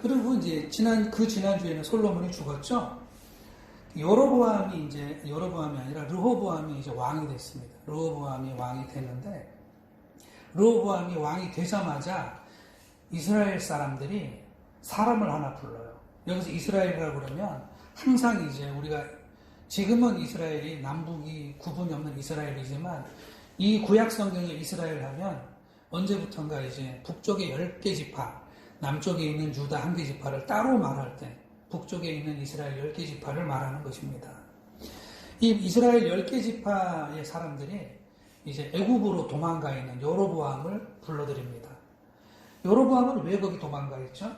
그리고 이제 지난주에는 솔로몬이 죽었죠. 여로보암이 아니라 르호보암이 이제 왕이 됐습니다. 르호보암이 왕이 됐는데, 르호보암이 왕이 되자마자 이스라엘 사람들이 사람을 하나 불러요. 여기서 이스라엘이라고 그러면 항상 이제 우리가 지금은 이스라엘이 남북이 구분이 없는 이스라엘이지만 이 구약 성경에 이스라엘 하면 언제부턴가 이제 북쪽에 10개 지파, 남쪽에 있는 유다 1개 지파를 따로 말할 때 북쪽에 있는 이스라엘 10개 지파를 말하는 것입니다. 이 이스라엘 10개 지파의 사람들이 이제 애굽으로 도망가 있는 여로보암을 불러드립니다. 여로보암은 왜 거기 도망가 있죠?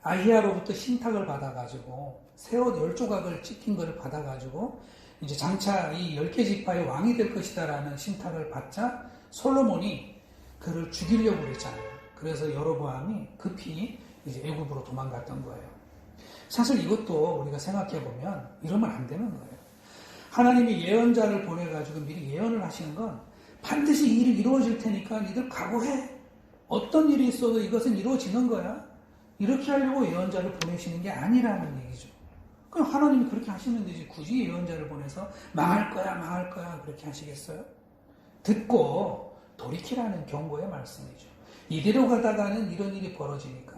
아히야로부터 신탁을 받아가지고 새 옷 10조각을 찍힌 것을 받아가지고 이제 장차 이 10개 지파의 왕이 될 것이다라는 신탁을 받자 솔로몬이 그를 죽이려고 그랬잖아요. 그래서 여로보암이 급히 이제 애굽으로 도망갔던 거예요. 사실 이것도 우리가 생각해 보면 이러면 안 되는 거예요. 하나님이 예언자를 보내가지고 미리 예언을 하시는 건 반드시 이 일이 이루어질 테니까 니들 각오해. 어떤 일이 있어도 이것은 이루어지는 거야. 이렇게 하려고 예언자를 보내시는 게 아니라는 얘기죠. 그럼 하나님이 그렇게 하시면 되지. 굳이 예언자를 보내서 망할 거야 그렇게 하시겠어요? 듣고 돌이키라는 경고의 말씀이죠. 이대로 가다가는 이런 일이 벌어지니까.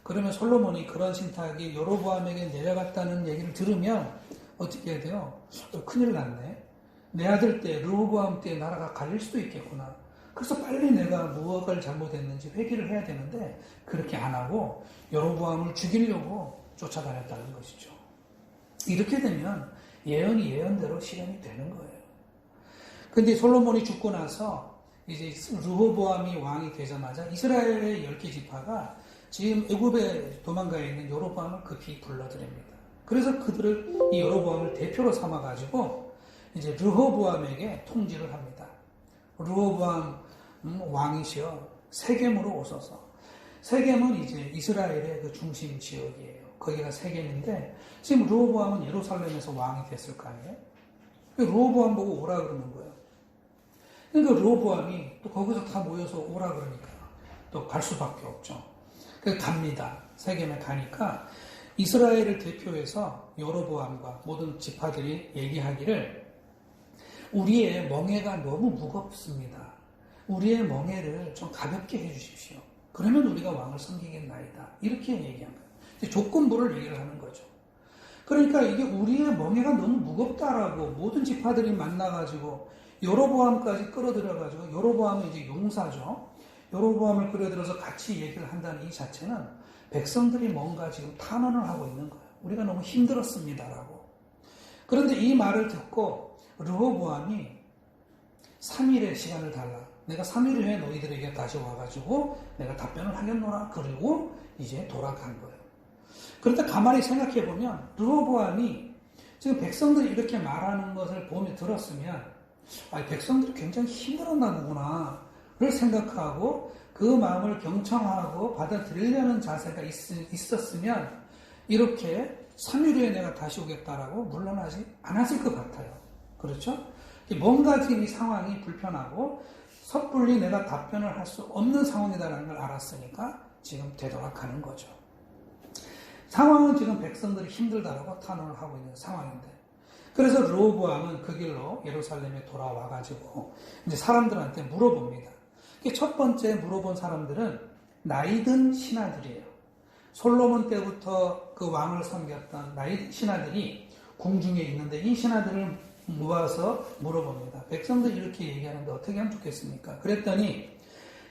그러면 솔로몬이 그런 신탁이 여로보암에게 내려갔다는 얘기를 들으면 어떻게 해야 돼요? 큰일 났네. 내 아들 때 르호보암 때 나라가 갈릴 수도 있겠구나. 그래서 빨리 내가 무엇을 잘못했는지 회개를 해야 되는데 그렇게 안 하고 여로보암을 죽이려고 쫓아다녔다는 것이죠. 이렇게 되면 예언이 예언대로 실현이 되는 거예요. 근데 솔로몬이 죽고 나서 이제 르호보암이 왕이 되자마자 이스라엘의 10개 지파가 지금 애굽에 도망가 있는 여로보암을 급히 불러드립니다. 그래서 그들을 이 여로보암을 대표로 삼아가지고 이제 르호보암에게 통지를 합니다. 르호보암 왕이시여 세겜으로 오소서. 세겜은 이제 이스라엘의 그 중심 지역이에요. 거기가 세겜인데 지금 르호보암은 예루살렘에서 왕이 됐을 거 아니에요? 르호보암 보고 오라 그러는 거예요. 그러니까 르호보암이 또 거기서 다 모여서 오라 그러니까 또 갈 수밖에 없죠. 그래서 갑니다. 세겜에 가니까 이스라엘을 대표해서 여로보암과 모든 지파들이 얘기하기를 우리의 멍에가 너무 무겁습니다. 우리의 멍에를 좀 가볍게 해주십시오. 그러면 우리가 왕을 섬기겠나이다. 이렇게 얘기한 거예요. 조건부를 얘기를 하는 거죠. 그러니까 이게 우리의 멍에가 너무 무겁다라고 모든 지파들이 만나가지고 여로보암까지 끌어들여가지고 여로보암은 이제 용사죠. 여로보암을 끌어들여서 같이 얘기를 한다는 이 자체는 백성들이 뭔가 지금 탄원을 하고 있는 거예요. 우리가 너무 힘들었습니다라고. 그런데 이 말을 듣고 르호보암이 3일의 시간을 달라. 내가 3일 후에 너희들에게 다시 와가지고 내가 답변을 하겠노라. 그리고 이제 돌아간 거예요. 그런데 가만히 생각해보면 르호보암이 지금 백성들이 이렇게 말하는 것을 들었으면 백성들이 굉장히 힘들었나 보구나를 생각하고 그 마음을 경청하고 받아들이려는 자세가 있었으면 이렇게 3일 후에 내가 다시 오겠다라고 물러나지 않았을 것 같아요. 그렇죠? 뭔가 지금 이 상황이 불편하고 섣불리 내가 답변을 할 수 없는 상황이다라는 걸 알았으니까 지금 되돌아가는 거죠. 상황은 지금 백성들이 힘들다라고 탄원을 하고 있는 상황인데 그래서 르호보암은 그 길로 예루살렘에 돌아와가지고 이제 사람들한테 물어봅니다. 첫 번째 물어본 사람들은 나이든 신하들이에요. 솔로몬 때부터 그 왕을 섬겼던 나이든 신하들이 궁중에 있는데 이 신하들을 모아서 물어봅니다. 백성들이 이렇게 얘기하는데 어떻게 하면 좋겠습니까? 그랬더니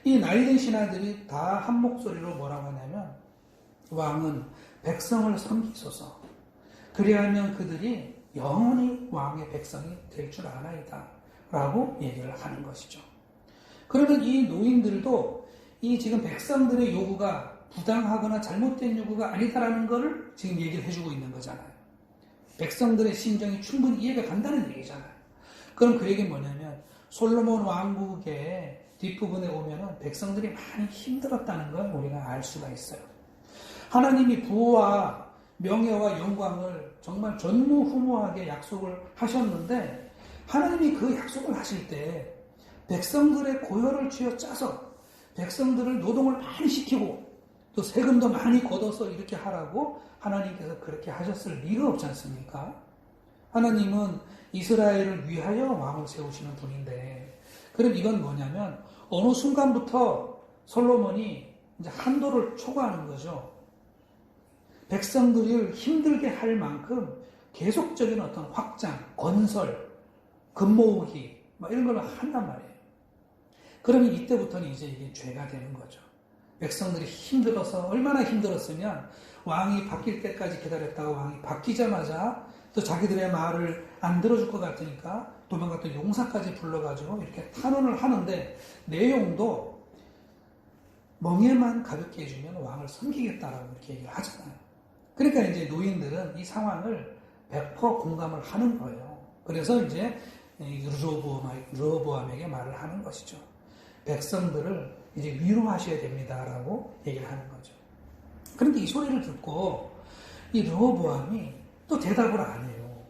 이 나이든 신하들이 다 한 목소리로 뭐라고 하냐면 왕은 백성을 섬기소서. 그리하면 그들이 영원히 왕의 백성이 될 줄 아나이다. 라고 얘기를 하는 것이죠. 그러면 이 노인들도 이 지금 백성들의 요구가 부당하거나 잘못된 요구가 아니다라는 것을 지금 얘기를 해주고 있는 거잖아요. 백성들의 심정이 충분히 이해가 간다는 얘기잖아요. 그럼 그 얘기는 뭐냐면 솔로몬 왕국의 뒷부분에 오면은 백성들이 많이 힘들었다는 걸 우리가 알 수가 있어요. 하나님이 부와 명예와 영광을 정말 전무후무하게 약속을 하셨는데 하나님이 그 약속을 하실 때 백성들의 고열을 쥐어짜서 백성들을 노동을 많이 시키고 또 세금도 많이 걷어서 이렇게 하라고 하나님께서 그렇게 하셨을 리가 없지 않습니까? 하나님은 이스라엘을 위하여 왕을 세우시는 분인데, 그럼 이건 뭐냐면 어느 순간부터 솔로몬이 이제 한도를 초과하는 거죠. 백성들을 힘들게 할 만큼 계속적인 어떤 확장, 건설, 금모으기 이런 걸 한단 말이에요. 그러면 이때부터는 이제 이게 죄가 되는 거죠. 백성들이 힘들어서 얼마나 힘들었으면 왕이 바뀔 때까지 기다렸다가 왕이 바뀌자마자 또 자기들의 말을 안 들어줄 것 같으니까 도망갔던 용사까지 불러가지고 이렇게 탄원을 하는데 내용도 멍에만 가볍게 해주면 왕을 섬기겠다라고 이렇게 얘기를 하잖아요. 그러니까 이제 노인들은 이 상황을 100% 공감을 하는 거예요. 그래서 이제 르호보암에게 말을 하는 것이죠. 백성들을 이제 위로하셔야 됩니다라고 얘기를 하는 거죠. 그런데 이 소리를 듣고 이 르호보암이 또 대답을 안 해요.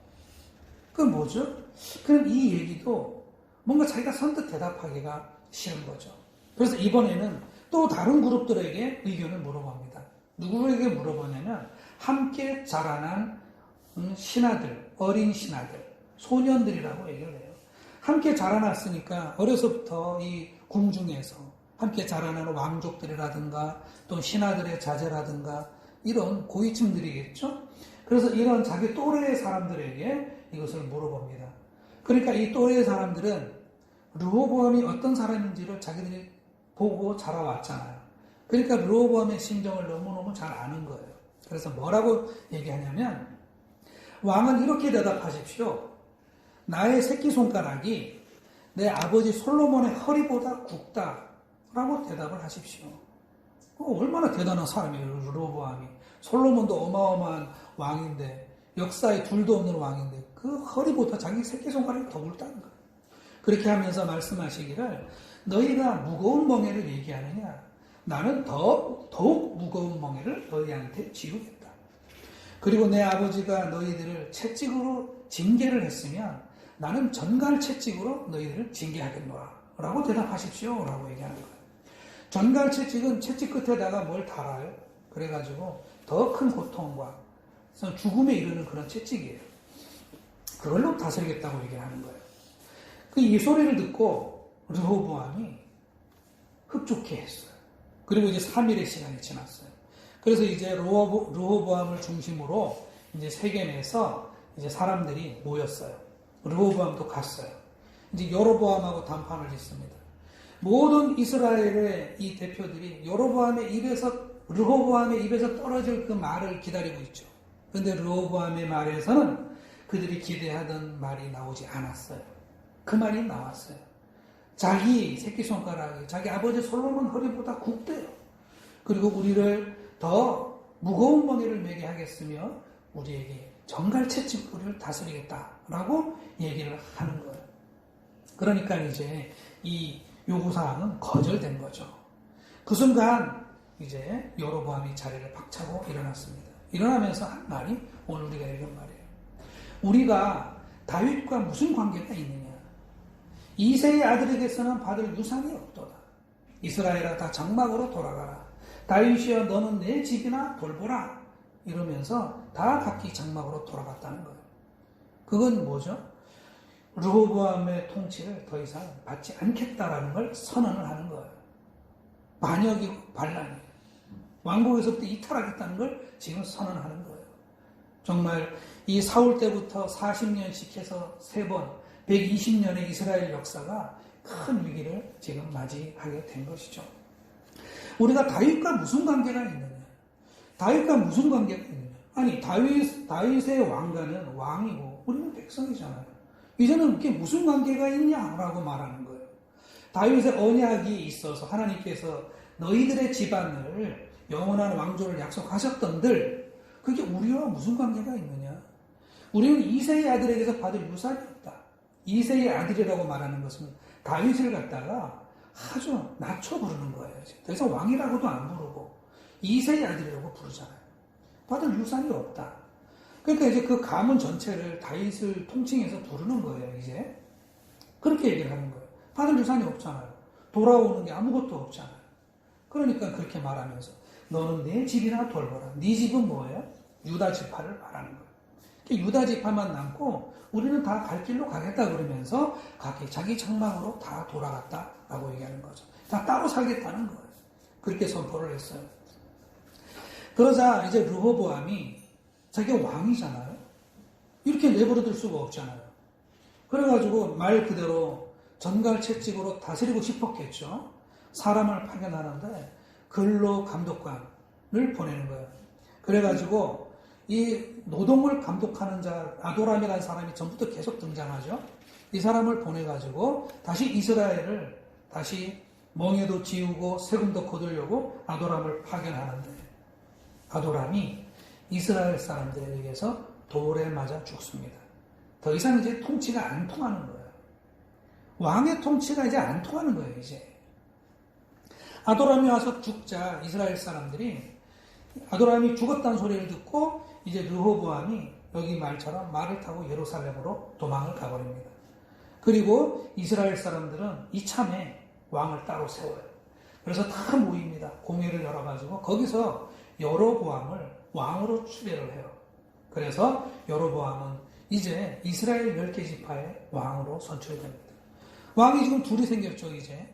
그건 뭐죠? 그럼 이 얘기도 뭔가 자기가 선뜻 대답하기가 싫은 거죠. 그래서 이번에는 또 다른 그룹들에게 의견을 물어봅니다. 누구에게 물어보냐면 함께 자라난 신하들, 어린 신하들, 소년들이라고 얘기를 해요. 함께 자라났으니까 어려서부터 이 궁중에서 함께 자라난 왕족들이라든가 또 신하들의 자제라든가 이런 고위층들이겠죠. 그래서 이런 자기 또래의 사람들에게 이것을 물어봅니다. 그러니까 이 또래의 사람들은 르호보암이 어떤 사람인지를 자기들이 보고 자라왔잖아요. 그러니까 르호보암의 심정을 너무너무 잘 아는 거예요. 그래서 뭐라고 얘기하냐면 왕은 이렇게 대답하십시오. 나의 새끼손가락이 내 아버지 솔로몬의 허리보다 굵다라고 대답을 하십시오. 얼마나 대단한 사람이에요, 르호보암이. 솔로몬도 어마어마한 왕인데 역사에 둘도 없는 왕인데 그 허리보다 자기 새끼손가락이 더 굵다는 거예요. 그렇게 하면서 말씀하시기를 너희가 무거운 멍에를 얘기하느냐? 나는 더욱 무거운 멍에를 너희한테 지우겠다. 그리고 내 아버지가 너희들을 채찍으로 징계를 했으면 나는 전갈 채찍으로 너희들을 징계하겠노라 라고 대답하십시오 라고 얘기하는 거예요. 전갈 채찍은 채찍 끝에다가 뭘 달아요. 그래가지고 더 큰 고통과 죽음에 이르는 그런 채찍이에요. 그걸로 다스리겠다고 얘기를 하는 거예요. 이 소리를 듣고 르호보암이 흡족해 했어요. 그리고 이제 3일의 시간이 지났어요. 그래서 이제 르호보암을 중심으로 이제 세겜에서 이제 사람들이 모였어요. 르호보암도 갔어요. 이제 여로보암하고 담판을 짓습니다. 모든 이스라엘의 이 대표들이 르호보암의 입에서 떨어질 그 말을 기다리고 있죠. 그런데 르호보암의 말에서는 그들이 기대하던 말이 나오지 않았어요. 그 말이 나왔어요. 자기 새끼손가락이 자기 아버지 솔로몬 허리보다 굵대요. 그리고 우리를 더 무거운 멍에를 매게 하겠으며 우리에게 정갈채찍으로 우리를 다스리겠다라고 얘기를 하는 거예요. 그러니까 이제 이 요구사항은 거절된 거죠. 그 순간 이제 여로보암이 자리를 박차고 일어났습니다. 일어나면서 한 말이 오늘 우리가 읽은 말이에요. 우리가 다윗과 무슨 관계가 있느냐? 이새의 아들에게서는 받을 유산이 없도다. 이스라엘아 다 장막으로 돌아가라. 다윗이여 너는 내 집이나 돌보라. 이러면서 다 각기 장막으로 돌아갔다는 거예요. 그건 뭐죠? 르호보암의 통치를 더 이상 받지 않겠다라는 걸 선언을 하는 거예요. 반역이고 반란이에요. 왕국에서부터 이탈하겠다는 걸 지금 선언하는 거예요. 정말 이 사울 때부터 40년씩 해서 3번 120년의 이스라엘 역사가 큰 위기를 지금 맞이하게 된 것이죠. 우리가 다윗과 무슨 관계가 있느냐? 다윗과 무슨 관계가 있느냐? 아니 다윗의 왕가는 왕이고 우리는 백성이잖아요. 이제는 그게 무슨 관계가 있냐라고 말하는 거예요. 다윗의 언약이 있어서 하나님께서 너희들의 집안을 영원한 왕조를 약속하셨던들 그게 우리와 무슨 관계가 있느냐? 우리는 이새의 아들에게서 받을 유산이 없다. 이새의 아들이라고 말하는 것은 다윗을 갖다가 아주 낮춰 부르는 거예요. 그래서 왕이라고도 안 부르고 이새의 아들이라고 부르잖아요. 받을 유산이 없다. 그러니까 이제 그 가문 전체를 다윗을 통칭해서 부르는 거예요. 이제 그렇게 얘기를 하는 거예요. 받을 유산이 없잖아요. 돌아오는 게 아무것도 없잖아요. 그러니까 그렇게 말하면서 너는 네 집이나 돌보라. 네 집은 뭐예요? 유다 지파를 말하는 거예요. 유다 지파만 남고 우리는 다 갈 길로 가겠다 그러면서 각기 자기 장막으로 다 돌아갔다라고 얘기하는 거죠. 다 따로 살겠다는 거예요. 그렇게 선포를 했어요. 그러자 이제 르호보암이 자기가 왕이잖아요. 이렇게 내버려둘 수가 없잖아요. 그래가지고 말 그대로 전갈채찍으로 다스리고 싶었겠죠. 사람을 파견하는데 근로 감독관을 보내는 거예요. 그래가지고 이 노동을 감독하는 자 아도람이라는 사람이 전부터 계속 등장하죠. 이 사람을 보내가지고 다시 이스라엘을 다시 멍에도 지우고 세금도 거두려고 아도람을 파견하는데 아도람이 이스라엘 사람들에 의해서 돌에 맞아 죽습니다. 더 이상 이제 통치가 안 통하는 거예요. 왕의 통치가 이제 안 통하는 거예요, 이제. 아도람이 와서 죽자 이스라엘 사람들이 아도람이 죽었다는 소리를 듣고 이제 르호보암이 여기 말처럼 말을 타고 예루살렘으로 도망을 가버립니다. 그리고 이스라엘 사람들은 이참에 왕을 따로 세워요. 그래서 다 모입니다. 공회를 열어가지고 거기서 여로보암을 왕으로 추대를 해요. 그래서 여로보암은 이제 이스라엘 10개 지파의 왕으로 선출됩니다. 왕이 지금 둘이 생겼죠, 이제.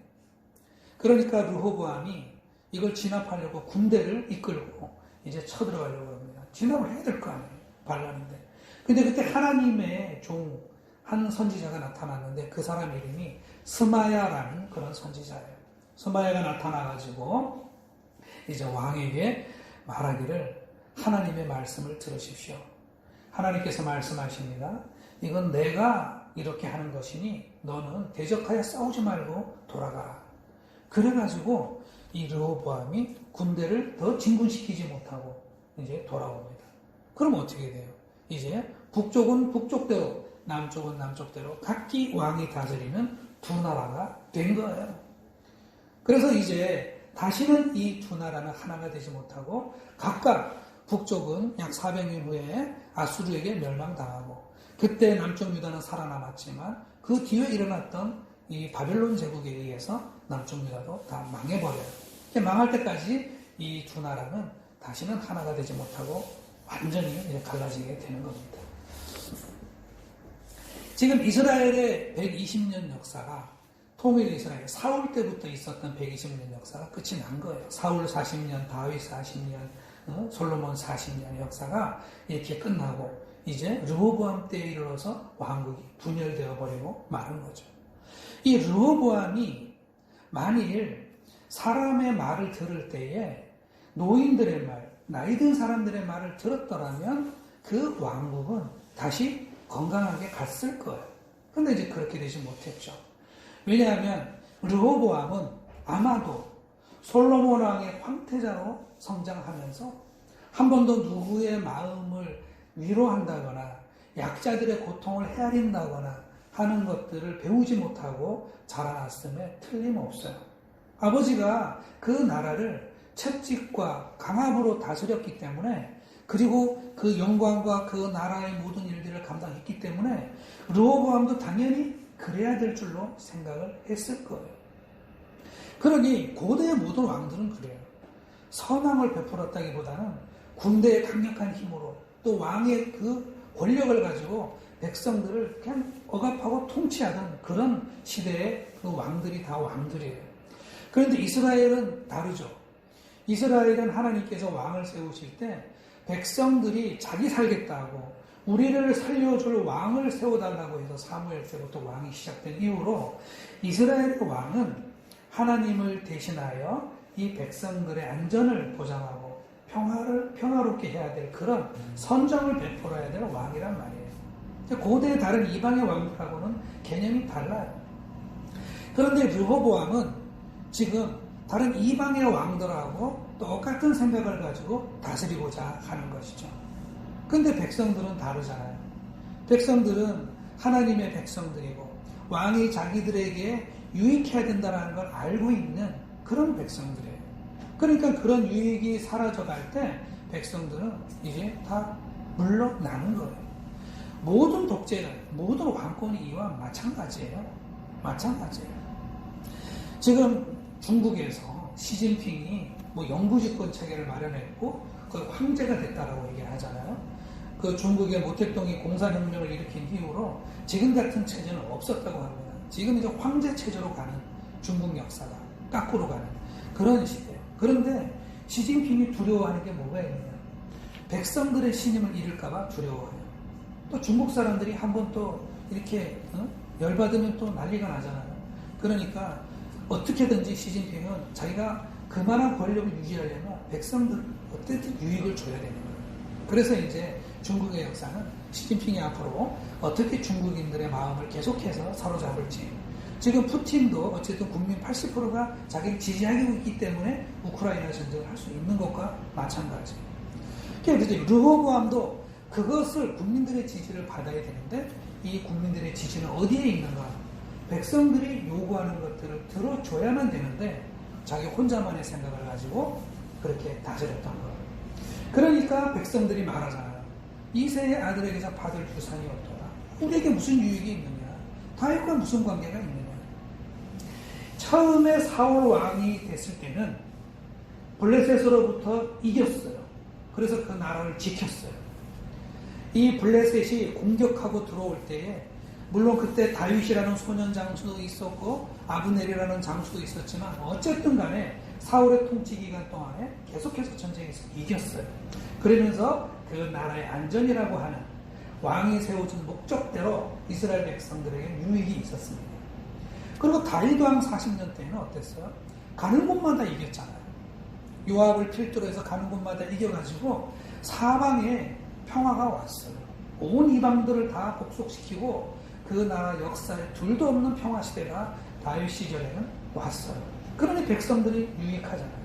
그러니까 르호보암이 이걸 진압하려고 군대를 이끌고 이제 쳐들어가려고 합니다. 진압을 해야 될 거 아니에요. 반란인데. 근데 그때 하나님의 종, 한 선지자가 나타났는데 그 사람 이름이 스마야라는 그런 선지자예요. 스마야가 나타나가지고 이제 왕에게 말하기를 하나님의 말씀을 들으십시오. 하나님께서 말씀하십니다. 이건 내가 이렇게 하는 것이니 너는 대적하여 싸우지 말고 돌아가라. 그래가지고 이 르호보암이 군대를 더 진군시키지 못하고 이제 돌아옵니다. 그럼 어떻게 돼요? 이제 북쪽은 북쪽대로, 남쪽은 남쪽대로 각기 왕이 다스리는 두 나라가 된 거예요. 그래서 이제 다시는 이 두 나라는 하나가 되지 못하고 각각 북쪽은 약 400년 후에 아수르에게 멸망당하고 그때 남쪽 유다는 살아남았지만 그 뒤에 일어났던 이 바벨론 제국에 의해서 남쪽 유다도 다 망해버려요. 망할 때까지 이 두 나라는 다시는 하나가 되지 못하고 완전히 이제 갈라지게 되는 겁니다. 지금 이스라엘의 120년 역사가 통일 이스라엘, 사울 때부터 있었던 120년 역사가 끝이 난 거예요. 사울 40년, 다윗 40년, 솔로몬 40년 역사가 이렇게 끝나고 이제 르호보암 때에 이르러서 왕국이 분열되어 버리고 마는 거죠. 이 르호보암이 만일 사람의 말을 들을 때에 노인들의 말, 나이 든 사람들의 말을 들었더라면 그 왕국은 다시 건강하게 갔을 거예요. 근데 이제 그렇게 되지 못했죠. 왜냐하면 르호보암은 아마도 솔로몬 왕의 황태자로 성장하면서 한 번도 누구의 마음을 위로한다거나 약자들의 고통을 헤아린다거나 하는 것들을 배우지 못하고 자라났음에 틀림없어요. 아버지가 그 나라를 채찍과 강압으로 다스렸기 때문에 그리고 그 영광과 그 나라의 모든 일들을 감당했기 때문에 르호보암도 당연히 그래야 될 줄로 생각을 했을 거예요. 그러니 고대의 모든 왕들은 그래요. 선함을 베풀었다기보다는 군대의 강력한 힘으로 또 왕의 그 권력을 가지고 백성들을 그냥 억압하고 통치하던 그런 시대의 그 왕들이 다 왕들이에요. 그런데 이스라엘은 다르죠. 이스라엘은 하나님께서 왕을 세우실 때 백성들이 자기 살겠다고 우리를 살려줄 왕을 세워달라고 해서 사무엘 때부터 왕이 시작된 이후로 이스라엘의 왕은 하나님을 대신하여 이 백성들의 안전을 보장하고 평화롭게 해야 될 그런 선정을 베풀어야 될 왕이란 말이에요. 고대의 다른 이방의 왕들하고는 개념이 달라요. 그런데 르호보암은 지금 다른 이방의 왕들하고 똑같은 생각을 가지고 다스리고자 하는 것이죠. 근데 백성들은 다르잖아요. 백성들은 하나님의 백성들이고 왕이 자기들에게 유익해야 된다는 걸 알고 있는 그런 백성들이에요. 그러니까 그런 유익이 사라져갈 때 백성들은 이제 다 물러나는 거예요. 모든 독재는, 모든 왕권이 이와 마찬가지예요. 마찬가지예요. 지금 중국에서 시진핑이 뭐 영구집권 체계를 마련했고 그 황제가 됐다라고 얘기를 하잖아요. 그 중국의 모택동이 공산혁명을 일으킨 이후로 지금 같은 체제는 없었다고 합니다. 지금 이제 황제 체제로 가는 중국 역사가 거꾸로 가는 그런 시대예요. 그런데 시진핑이 두려워하는 게 뭐가 있느냐? 백성들의 신임을 잃을까봐 두려워해요. 또 중국 사람들이 한번 또 이렇게 열받으면 또 난리가 나잖아요. 그러니까 어떻게든지 시진핑은 자기가 그만한 권력을 유지하려면 백성들 어떻게든 유익을 줘야 되는 거예요. 그래서 이제 중국의 역사는 시진핑이 앞으로 어떻게 중국인들의 마음을 계속해서 사로잡을지. 지금 푸틴도 어쨌든 국민 80%가 자기를 지지하고 있기 때문에 우크라이나 전쟁을 할 수 있는 것과 마찬가지예요. 그래서 르호보암도 그것을 국민들의 지지를 받아야 되는데 이 국민들의 지지는 어디에 있는가? 백성들이 요구하는 것들을 들어줘야만 되는데 자기 혼자만의 생각을 가지고 그렇게 다스렸던 거예요. 그러니까 백성들이 말하잖아요. 이세의 아들에게서 받을 유산이 어떠나? 우리에게 무슨 유익이 있느냐? 다윗과 무슨 관계가 있느냐? 처음에 사울 왕이 됐을 때는 블레셋으로부터 이겼어요. 그래서 그 나라를 지켰어요. 이 블레셋이 공격하고 들어올 때에 물론 그때 다윗이라는 소년 장수도 있었고 아브넬이라는 장수도 있었지만 어쨌든 간에 사울의 통치 기간 동안에 계속해서 전쟁에서 이겼어요. 그러면서 그 나라의 안전이라고 하는 왕이 세워준 목적대로 이스라엘 백성들에게 유익이 있었습니다. 그리고 다윗 왕 40년 때는 어땠어요? 가는 곳마다 이겼잖아요. 요압을 필두로 해서 가는 곳마다 이겨가지고 사방에 평화가 왔어요. 온 이방들을 다 복속시키고 그 나라 역사에 둘도 없는 평화 시대가 다윗 시절에는 왔어요. 그러니 백성들이 유익하잖아요.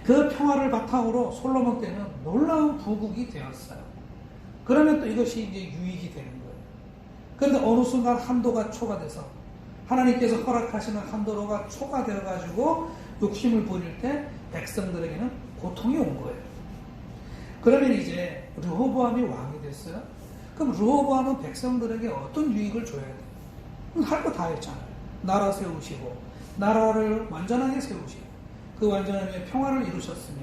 그 평화를 바탕으로 솔로몬 때는 놀라운 부국이 되었어요. 그러면 또 이것이 이제 유익이 되는 거예요. 그런데 어느 순간 한도가 초과돼서 하나님께서 허락하시는 한도가 초과되어가지고 욕심을 부릴 때 백성들에게는 고통이 온 거예요. 그러면 이제 르호보암이 왕이 됐어요. 그럼 르호보암은 백성들에게 어떤 유익을 줘야 돼요? 할 거 다 했잖아요. 나라 세우시고 나라를 완전하게 세우시고 그 완전한 후에 평화를 이루셨으면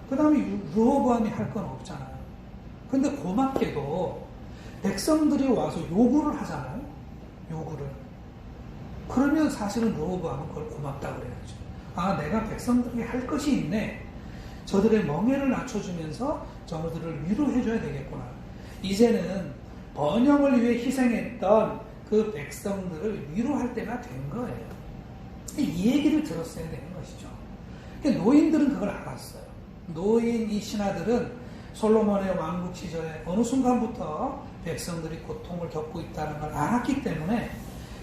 그 다음에 르호보암이 할 건 없잖아요. 근데 고맙게도 백성들이 와서 요구를 하잖아요. 요구를. 그러면 사실은 르호보암은 그걸 고맙다고 그래야죠. 아, 내가 백성들에게 할 것이 있네. 저들의 멍에를 낮춰주면서 저들을 위로해줘야 되겠구나. 이제는 번영을 위해 희생했던 그 백성들을 위로할 때가 된 거예요. 이 얘기를 들었어야 되는 것이죠. 그러니까 노인들은 그걸 알았어요. 노인 이 신하들은 솔로몬의 왕국 시절에 어느 순간부터 백성들이 고통을 겪고 있다는 걸 알았기 때문에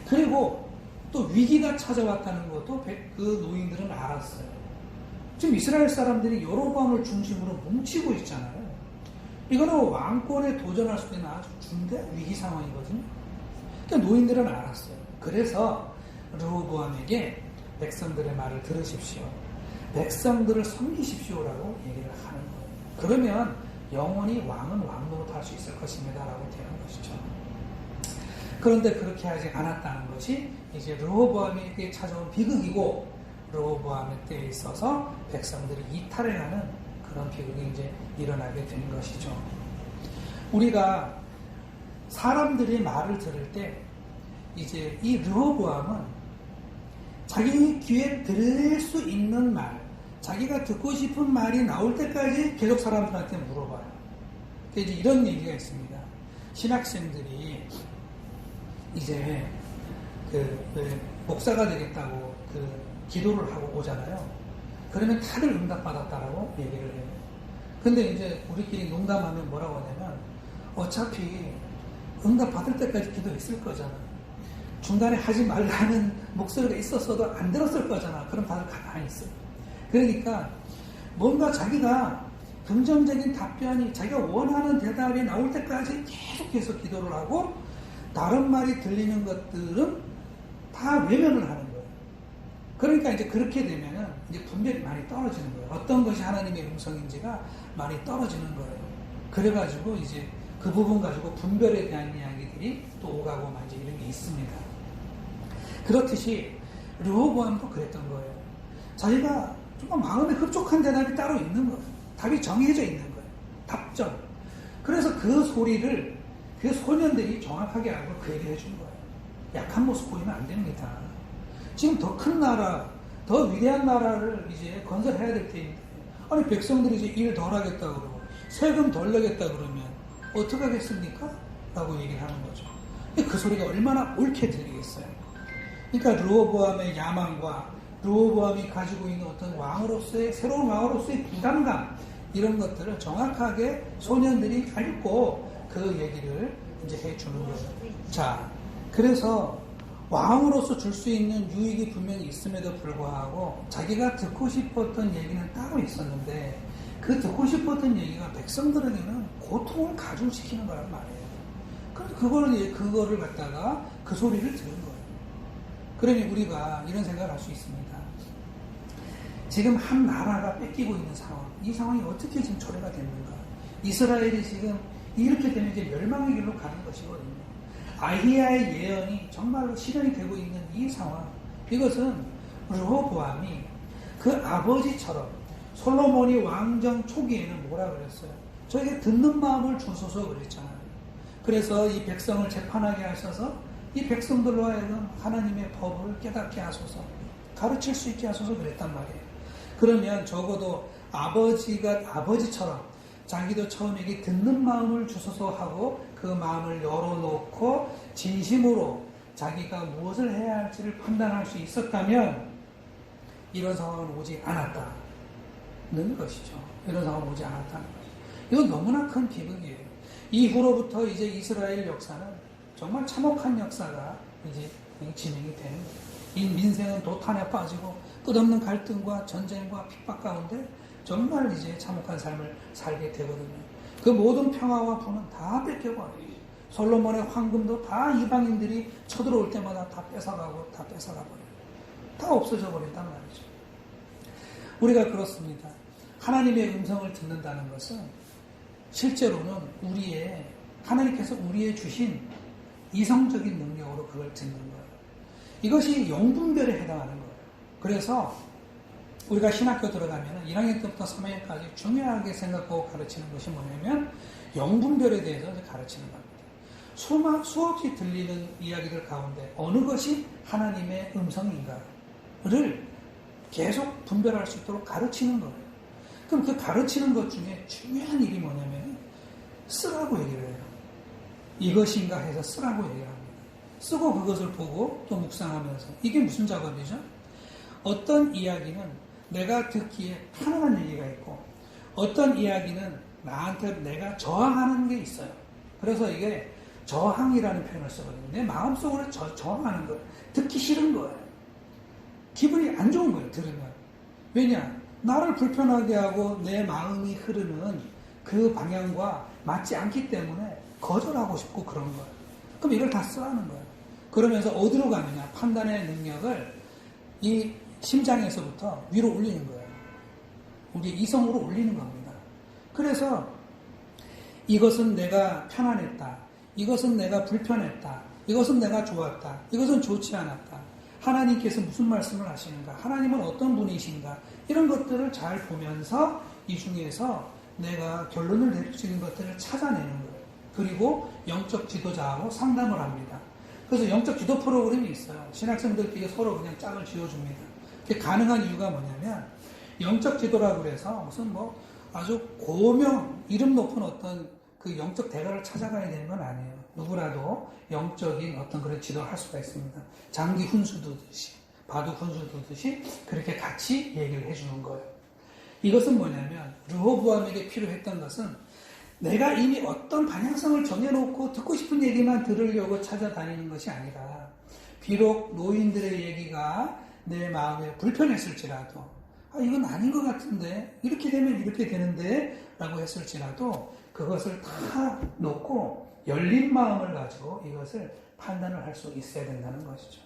그리고 또 위기가 찾아왔다는 것도 그 노인들은 알았어요. 지금 이스라엘 사람들이 여로보암을 중심으로 뭉치고 있잖아요. 이거는 왕권에 도전할 수 있는 아주 중대한 위기 상황이거든요. 그러니까 노인들은 알았어요. 그래서 르호보암에게 백성들의 말을 들으십시오. 백성들을 섬기십시오라고 얘기를 하는 거예요. 그러면 영원히 왕은 왕노릇 할 수 있을 것입니다. 라고 되는 것이죠. 그런데 그렇게 하지 않았다는 것이 이제 르호보암에게 찾아온 비극이고 르호보암의 때에 있어서 백성들이 이탈해가는 그런 비극이 이제 일어나게 된 것이죠. 우리가 사람들이 말을 들을 때 이제 이 르호보암은 자기 귀에 들을 수 있는 말, 자기가 듣고 싶은 말이 나올 때까지 계속 사람들한테 물어봐요. 이제 이런 얘기가 있습니다. 신학생들이 이제 목사가 되겠다고 기도를 하고 오잖아요. 그러면 다들 응답받았다라고 얘기를 해요. 근데 이제 우리끼리 농담하면 뭐라고 하냐면 어차피 응답받을 때까지 기도했을 거잖아. 중간에 하지 말라는 목소리가 있었어도 안 들었을 거잖아. 그럼 다들 가만히 있어요. 그러니까 뭔가 자기가 긍정적인 답변이 자기가 원하는 대답이 나올 때까지 계속해서 기도를 하고 다른 말이 들리는 것들은 다 외면을 하는 거예요. 그러니까 이제 그렇게 되면은 이제 분별이 많이 떨어지는 거예요. 어떤 것이 하나님의 음성인지가 많이 떨어지는 거예요. 그래가지고 이제 그 부분 가지고 분별에 대한 이야기들이 또 오가고 말지 이런 게 있습니다. 그렇듯이 르호보암도 그랬던 거예요. 자기가 정말 마음에 흡족한 대답이 따로 있는 거예요. 답이 정해져 있는 거예요. 답정. 그래서 그 소리를 그 소년들이 정확하게 알고 그 얘기를 해준 거예요. 약한 모습 보이면 안 됩니다. 지금 더 큰 나라, 더 위대한 나라를 이제 건설해야 될 때인데, 아니, 백성들이 이제 일 덜 하겠다 그러고, 세금 덜 내겠다 그러면, 어떻게 하겠습니까? 라고 얘기를 하는 거죠. 그 소리가 얼마나 옳게 들리겠어요. 그러니까 르호보암의 야망과 르호보암이 가지고 있는 어떤 왕으로서의, 새로운 왕으로서의 부담감, 이런 것들을 정확하게 소년들이 알고 그 얘기를 이제 해주는 거예요. 자, 그래서 왕으로서 줄 수 있는 유익이 분명히 있음에도 불구하고 자기가 듣고 싶었던 얘기는 따로 있었는데 그 듣고 싶었던 얘기가 백성들에게는 고통을 가중시키는 거란 말이에요. 그래서 그거를 갖다가 그 소리를 들은 거예요. 그러니 우리가 이런 생각을 할 수 있습니다. 지금 한 나라가 뺏기고 있는 상황, 이 상황이 어떻게 지금 초래가 됐는가? 이스라엘이 지금 이렇게 되면 이제 멸망의 길로 가는 것이거든요. 아히야의 예언이 정말로 실현이 되고 있는 이 상황, 이것은 르호보암이 그 아버지처럼 솔로몬이 왕정 초기에는 뭐라 그랬어요? 저에게 듣는 마음을 주소서 그랬잖아요. 그래서 이 백성을 재판하게 하셔서 이 백성들로 하여금 하나님의 법을 깨닫게 하소서, 가르칠 수 있게 하소서 그랬단 말이에요. 그러면 적어도 아버지처럼 자기도 처음에 듣는 마음을 주소서 하고 그 마음을 열어놓고 진심으로 자기가 무엇을 해야 할지를 판단할 수 있었다면 이런 상황은 오지 않았다는 것이죠. 이런 상황은 오지 않았다는 것이죠. 이건 너무나 큰 비극이에요. 이후로부터 이제 이스라엘 역사는 정말 참혹한 역사가 이제 진행이 되는 거예요. 이 민생은 도탄에 빠지고 끝없는 갈등과 전쟁과 핍박 가운데 정말 이제 참혹한 삶을 살게 되거든요. 그 모든 평화와 부는 다 뺏겨버려요. 솔로몬의 황금도 다 이방인들이 쳐들어올 때마다 다 뺏어가고 다 뺏어가버려요. 다 없어져 버린단 말이죠. 우리가 그렇습니다. 하나님의 음성을 듣는다는 것은 실제로는 하나님께서 우리의 주신 이성적인 능력으로 그걸 듣는 거예요. 이것이 영분별에 해당하는 거예요. 그래서 우리가 신학교 들어가면 1학년 때부터 3학년까지 중요하게 생각하고 가르치는 것이 뭐냐면 영분별에 대해서 가르치는 겁니다. 수없이 들리는 이야기들 가운데 어느 것이 하나님의 음성인가를 계속 분별할 수 있도록 가르치는 거예요. 그럼 그 가르치는 것 중에 중요한 일이 뭐냐면 쓰라고 얘기를 해요. 이것인가 해서 쓰라고 얘기를 합니다. 쓰고 그것을 보고 또 묵상하면서 이게 무슨 작업이죠? 어떤 이야기는 내가 듣기에 편안한 얘기가 있고 어떤 이야기는 나한테 내가 저항하는 게 있어요. 그래서 이게 저항이라는 표현을 쓰거든요. 내 마음속으로 저항하는 거예요. 듣기 싫은 거예요. 기분이 안 좋은 거예요. 들으면. 왜냐? 나를 불편하게 하고 내 마음이 흐르는 그 방향과 맞지 않기 때문에 거절하고 싶고 그런 거예요. 그럼 이걸 다 쓰라는 거예요. 그러면서 어디로 가느냐? 판단의 능력을 이 심장에서부터 위로 올리는 거예요. 우리 이성으로 올리는 겁니다. 그래서 이것은 내가 편안했다. 이것은 내가 불편했다. 이것은 내가 좋았다. 이것은 좋지 않았다. 하나님께서 무슨 말씀을 하시는가? 하나님은 어떤 분이신가? 이런 것들을 잘 보면서 이 중에서 내가 결론을 내릴 수 있는 것들을 찾아내는 거예요. 그리고 영적 지도자하고 상담을 합니다. 그래서 영적 지도 프로그램이 있어요. 신학생들끼리 서로 그냥 짝을 지어줍니다. 그게 가능한 이유가 뭐냐면 영적 지도라고 그래서 무슨 아주 고명 이름 높은 어떤 그 영적 대가를 찾아가야 되는 건 아니에요. 누구라도 영적인 어떤 그런 지도를 할 수가 있습니다. 장기 훈수 두듯이 바둑 훈수 두듯이 그렇게 같이 얘기를 해주는 거예요. 이것은 뭐냐면 르호보암에게 필요했던 것은 내가 이미 어떤 방향성을 정해놓고 듣고 싶은 얘기만 들으려고 찾아다니는 것이 아니라 비록 노인들의 얘기가 내 마음에 불편했을지라도 이건 아닌 것 같은데 이렇게 되면 이렇게 되는데 라고 했을지라도 그것을 다 놓고 열린 마음을 가지고 이것을 판단을 할 수 있어야 된다는 것이죠.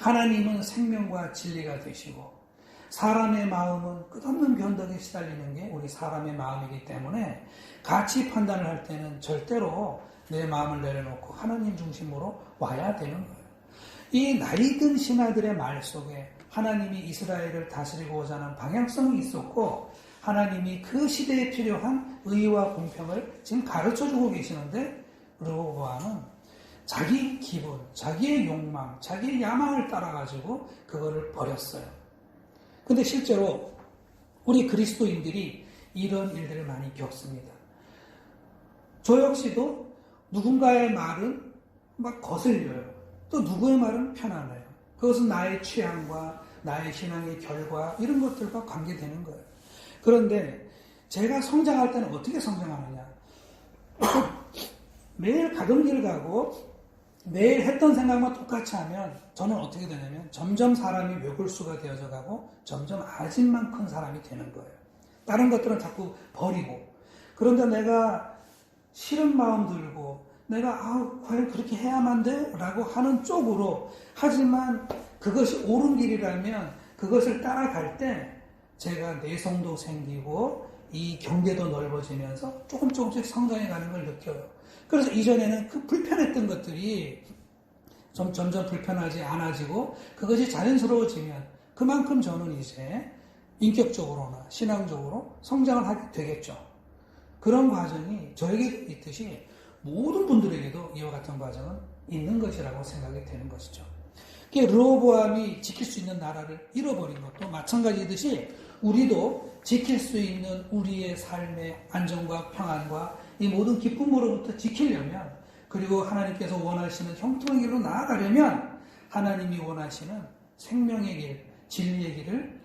하나님은 생명과 진리가 되시고 사람의 마음은 끝없는 변덕에 시달리는 게 우리 사람의 마음이기 때문에 같이 판단을 할 때는 절대로 내 마음을 내려놓고 하나님 중심으로 와야 되는 거예요. 이 나이든 신하들의 말 속에 하나님이 이스라엘을 다스리고자 하는 방향성이 있었고 하나님이 그 시대에 필요한 의와 공평을 지금 가르쳐주고 계시는데 르호보암은 자기 기분, 자기의 욕망, 자기의 야망을 따라가지고 그거를 버렸어요. 근데 실제로 우리 그리스도인들이 이런 일들을 많이 겪습니다. 저 역시도 누군가의 말은 막 거슬려요. 또 누구의 말은 편안해요. 그것은 나의 취향과 나의 신앙의 결과 이런 것들과 관계되는 거예요. 그런데 제가 성장할 때는 어떻게 성장하느냐. 매일 가던 길 가고 매일 했던 생각만 똑같이 하면 저는 어떻게 되냐면 점점 사람이 외골수가 되어져 가고 점점 아진만 큰 사람이 되는 거예요. 다른 것들은 자꾸 버리고 그런데 내가 싫은 마음 들고 내가 과연 그렇게 해야만 돼? 라고 하는 쪽으로 하지만 그것이 옳은 길이라면 그것을 따라갈 때 제가 내성도 생기고 이 경계도 넓어지면서 조금씩 성장해 가는 걸 느껴요. 그래서 이전에는 그 불편했던 것들이 점점 불편하지 않아지고 그것이 자연스러워지면 그만큼 저는 이제 인격적으로나 신앙적으로 성장을 하게 되겠죠. 그런 과정이 저에게도 있듯이 모든 분들에게도 이와 같은 과정은 있는 것이라고 생각이 되는 것이죠. 르호보암이 지킬 수 있는 나라를 잃어버린 것도 마찬가지듯이 우리도 지킬 수 있는 우리의 삶의 안정과 평안과 이 모든 기쁨으로부터 지키려면 그리고 하나님께서 원하시는 형통의 길로 나아가려면 하나님이 원하시는 생명의 길, 진리의 길을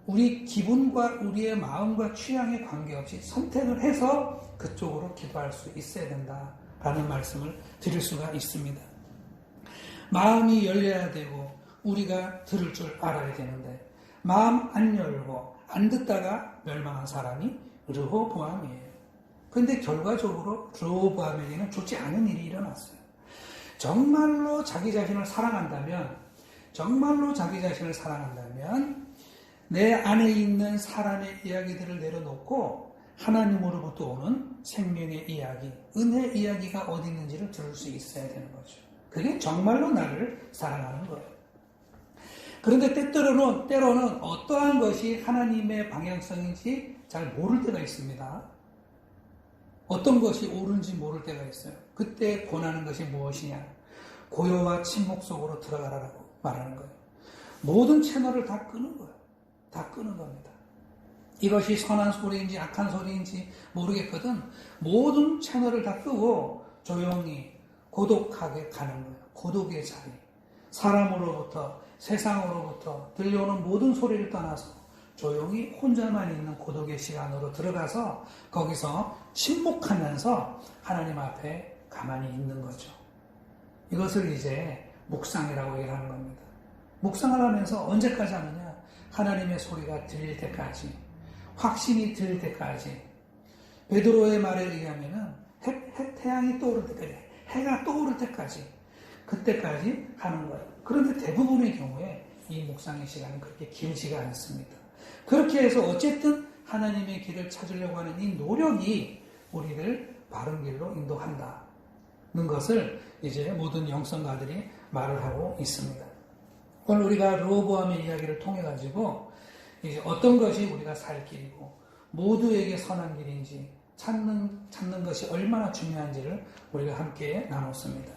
우리 기분과 우리의 마음과 취향에 관계없이 선택을 해서 그쪽으로 기도할 수 있어야 된다라는 말씀을 드릴 수가 있습니다. 마음이 열려야 되고 우리가 들을 줄 알아야 되는데 마음 안 열고 안 듣다가 멸망한 사람이 르호보암이에요. 그런데 결과적으로 르호보암에게는 좋지 않은 일이 일어났어요. 정말로 자기 자신을 사랑한다면 내 안에 있는 사람의 이야기들을 내려놓고 하나님으로부터 오는 생명의 이야기, 은혜 이야기가 어디 있는지를 들을 수 있어야 되는 거죠. 그게 정말로 나를 사랑하는 거예요. 그런데 때로는 어떠한 것이 하나님의 방향성인지 잘 모를 때가 있습니다. 어떤 것이 옳은지 모를 때가 있어요. 그때 권하는 것이 무엇이냐? 고요와 침묵 속으로 들어가라고 말하는 거예요. 모든 채널을 다 끄는 거예요. 다 끄는 겁니다. 이것이 선한 소리인지 악한 소리인지 모르겠거든. 모든 채널을 다 끄고 조용히 고독하게 가는 거예요. 고독의 자리. 사람으로부터 세상으로부터 들려오는 모든 소리를 떠나서 조용히 혼자만 있는 고독의 시간으로 들어가서 거기서 침묵하면서 하나님 앞에 가만히 있는 거죠. 이것을 이제 묵상이라고 얘기하는 겁니다. 묵상을 하면서 언제까지 하느냐? 하나님의 소리가 들릴 때까지, 확신이 들릴 때까지. 베드로의 말에 의하면은 태양이 떠오를 때까지, 해가 떠오를 때까지, 그때까지 하는 거예요. 그런데 대부분의 경우에 이 묵상의 시간은 그렇게 길지가 않습니다. 그렇게 해서 어쨌든 하나님의 길을 찾으려고 하는 이 노력이 우리를 바른 길로 인도한다는 것을 이제 모든 영성가들이 말을 하고 있습니다. 오늘 우리가 르호보암의 이야기를 통해 가지고 이제 어떤 것이 우리가 살 길이고 모두에게 선한 길인지 찾는 것이 얼마나 중요한지를 우리가 함께 나눴습니다.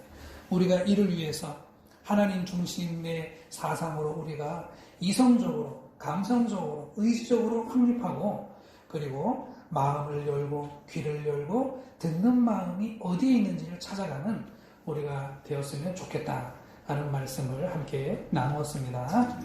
우리가 이를 위해서 하나님 중심의 사상으로 우리가 이성적으로, 감성적으로, 의지적으로 확립하고 그리고 마음을 열고 귀를 열고 듣는 마음이 어디에 있는지를 찾아가는 우리가 되었으면 좋겠다 하는 말씀을 함께 나누었습니다.